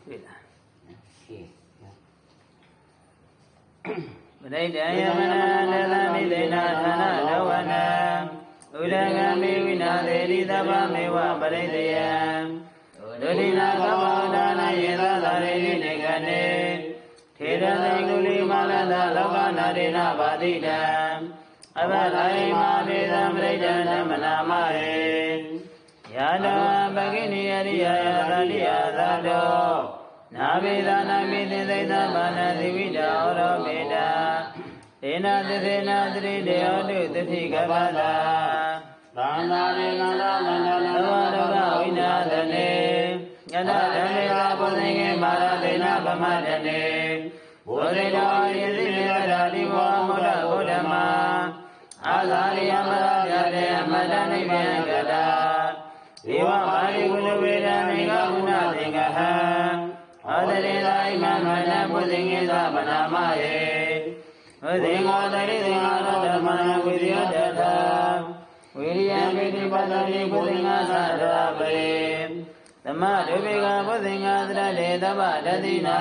တွေ့လားပရိဒယမနန္တနိဒေနာဌာနလောဝနံဥဒဂမေဝိနာသေတိသဗ္ဗမေဝပရိဒယံဒုတိနာကမောဒါနယေသသာရိနေကနေထေရသိကုလိမာလသလောကနာရေနဗာတိတံအဘဂိမာဒေသံပရိဒံမနာမရေယာတပကိနိယရိယယသတိယသတောနာဗေဒနာမိသေသိသဘာနာသီဝိတာဩရောမေတာဒေနာသသေနာသတိတေဟောတုသတိကပတာသာနာရေနန္ဒမန္တလသောဒုက္ခဝိနာသနေယတဓမ္မေသာပုသိငေမာရသေနာပမတနေဘုရေတောယေသိမေတ္တာတိဘောမုဒ္ဒဗုဒ္ဓမာအာသာရိယမရပြတေအမတ္တနိဗ္ဗာန်ကတာဒေဝမာရိကုလဝေဒနိကဝုဏသင်္ကဟံအာသရေသာဣမံမနပုသိငေသဗနာမယေဝဇင်္ဂောတရိသင်္ဂါရဓမ္မနဝိရိယတထဝိရိယပိတိပတ္တိပုသိငါသရပေသမဒုဘေကပုသိငါသရတေသဗ္ဗတတိနာ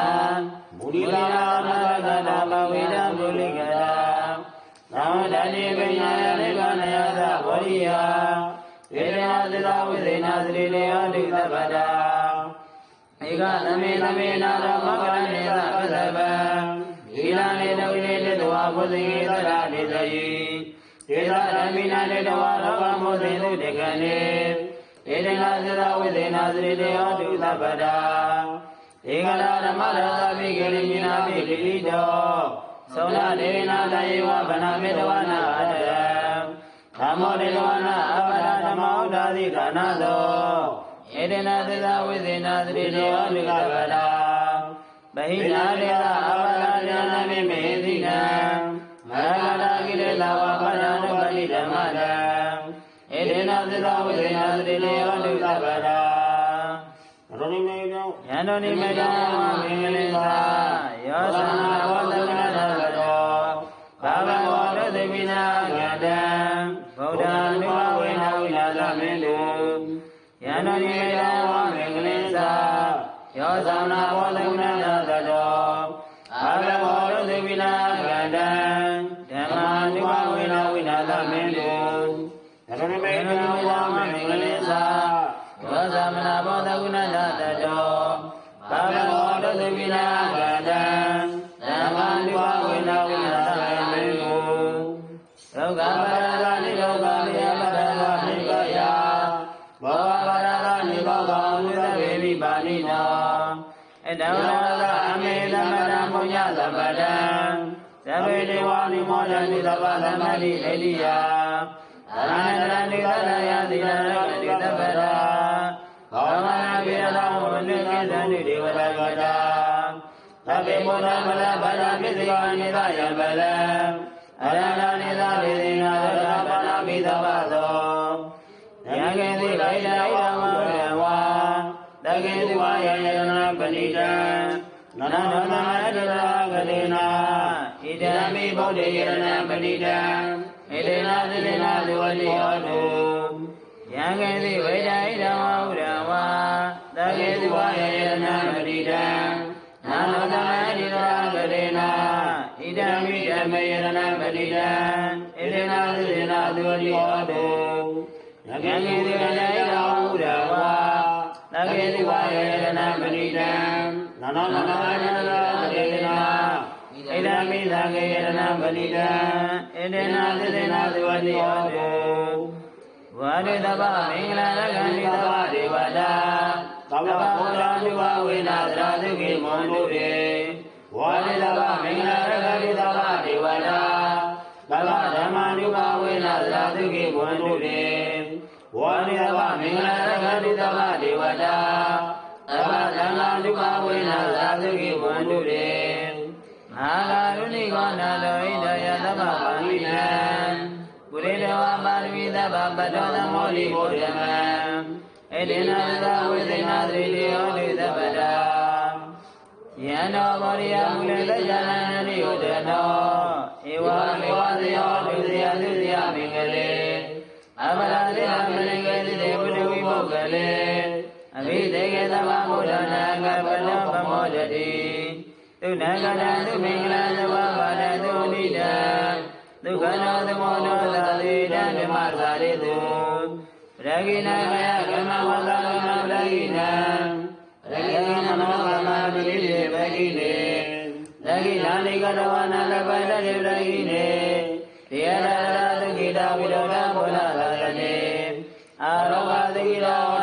မူရိလာမရကတာဘဝိဒံပုလိကတာသာဝတ္တိပညာယနိဗ္ဗာနယသဘောရိယဝေဒနာသရဝိသေနာသတိတေဟောတုသဗ္ဗတာဧကသမေသမေနာရမကရဏေသပသဗံဤလာနေတဝိနေတတဝဘုသိငေသရနေတယိဒေသရမိနာနေတဝရောဂမောသိသုတေကနေဧဒနာသရဝိသေနာသတိတေဟောတုသဗ္ဗတာဧကရာဓမ္မရသပိကေလိမိနာပိလိလိတောသောနာဒေနာတယေဝဗနာမေတဝနာအတရံဓမ္မောတေတဝနာအပရဓမ္မောဒါတိကာနာသောဧဒနာသရဝိသေနာသတိတေဟောတုသဗ္ဗတာဘဟိနာဒေသအပရဉာဏမေမေသိနံမရဂတာကိလေသာဝပရဏုပတိဓမ္မတံဧဒနာသရဝိသေနာသတိတေဟောတုသဗ္ဗတာရဏိမေတောယန္တောနိမေတောမင်္ဂလိသာယောသနာဝတ္တမနာသတောဘာဝဝရသေမိနာကတံဗုဒ္ဓံနိဝဝေနဝိနာသမင်းတုယန္တောနိမေတောမင်္ဂလိသာယောသနာဝတ္တမနာသတောဘာဝဝရသေမိနာကတံဓမ္မာနိဝဝေနဝိနာသမင်းတုရဏိမေတောမင်္ဂလိသာယောသမနာဘောဓဂုဏနာတတောဘာဝဝရသေမိနာကတံဓမ္မာနိဝဝေနဝိနာသမင်းတုဒုက္ခပရဒနိဒုက္ခမေယပရဒနိဗ္ဗယဘောပရဒနိဘောဂဝိသဗေမိပါဏိနောအတဝရဒအမေသမရပုညသဗ္ဗတံသဗ္ဗေဒေဝနိမောဒနိသဗ္ဗသမတိဣတိယအရဟတနိသရယသီလရတိသဗ္ဗတာဘောမနာပိရတောဝနိကိသန္တိဒေဝရကတာသဗ္ဗေမောဒမလဗဒပစ္စယောနိသယပလံအရဟတနိသဗေသိနာရတပါဏမိသဗ္ဗသောယံကေတိဗိဒာဣဒဝရဝါတကေတိဝါယယနာပဏိတံနန္ဒနာတရာဂတိနာဣဒံမိဗုဒ္ဓေယရဏပဏိတံဣဒေနာသတိနာသဝတိဟောတုယံကေတိဝိဒာဣဒဝဥရဝါတကေတိဝါယယနာပဏိတံနန္ဒနာတရာဂတိနာဣဒံမိဓမ္မေယရဏပဏိတံဣဒေနာသတိနာသဝတိဟောတုယံကေတိဝိဒာဣဒဝဥရဝါတကေတိဝါယယနာပဏိတံနန္ဒနာတရာဂတိနာဣဒံမိသကေယရဏပဏိတံဣဒေနာသတိနာသဝတိဟောတုဝါရိတဗ္ဗမင်္ဂလာရကံဒီသဗ္ဗဒေဝတာသဗ္ဗဗုဒ္ဓံဒီဝဝေနသရသုခိမွန်တုရေဝါရိတဗ္ဗမင်္ဂလာရကံဒီသဗ္ဗဒေဝတာသဗ္ဗဓမ္မံဒီဝဝေနသရသုခိမွန်တုရေဝါရိတဗ္ဗမင်္ဂလာရကံဒီသဗ္ဗဒေဝတာသဗ္ဗဓမ္မံဒီဝဝေနသရသုခိမွန်တုရေအာဂာရုဏိကောနာတောဣဒယသဗ္ဗပါဠိနံပုရိဒေဝပါရမီသဗ္ဗပတ္တောသမောလိဘုဒ္ဓမံဣဒေနာသဝိသေနာသရိတေဟောတုသဗ္ဗတာယံတောဘောရိယမူလေသဇာနန္တိဥဒနောဧဝမေဝသေဟောတုဇယသုဇယမင်္ဂလေအပရာသေဟမင်္ဂလေသေဝတ္တဝိပုဂ္ဂလေအ အဘိသေကသဗ္ဗဗုဒ္ဓနာကပလောပမောတတိသူနာကတံသူမင်္ဂလာသဘာဝတံသူနိတံဒုက္ခနောသမောနောသာတိတံဓမ္မသာရိတုရဂိနာမယကမဝတ္တကမဗလိနံရဂိနာမောကမပိတိဗကိနေရဂိနာနိကတဝနာလပတတိဗကိနေတေယရဒသုခိတာဝိရောဓဘောလာလာတနေအာရောဂသုခိတာဝ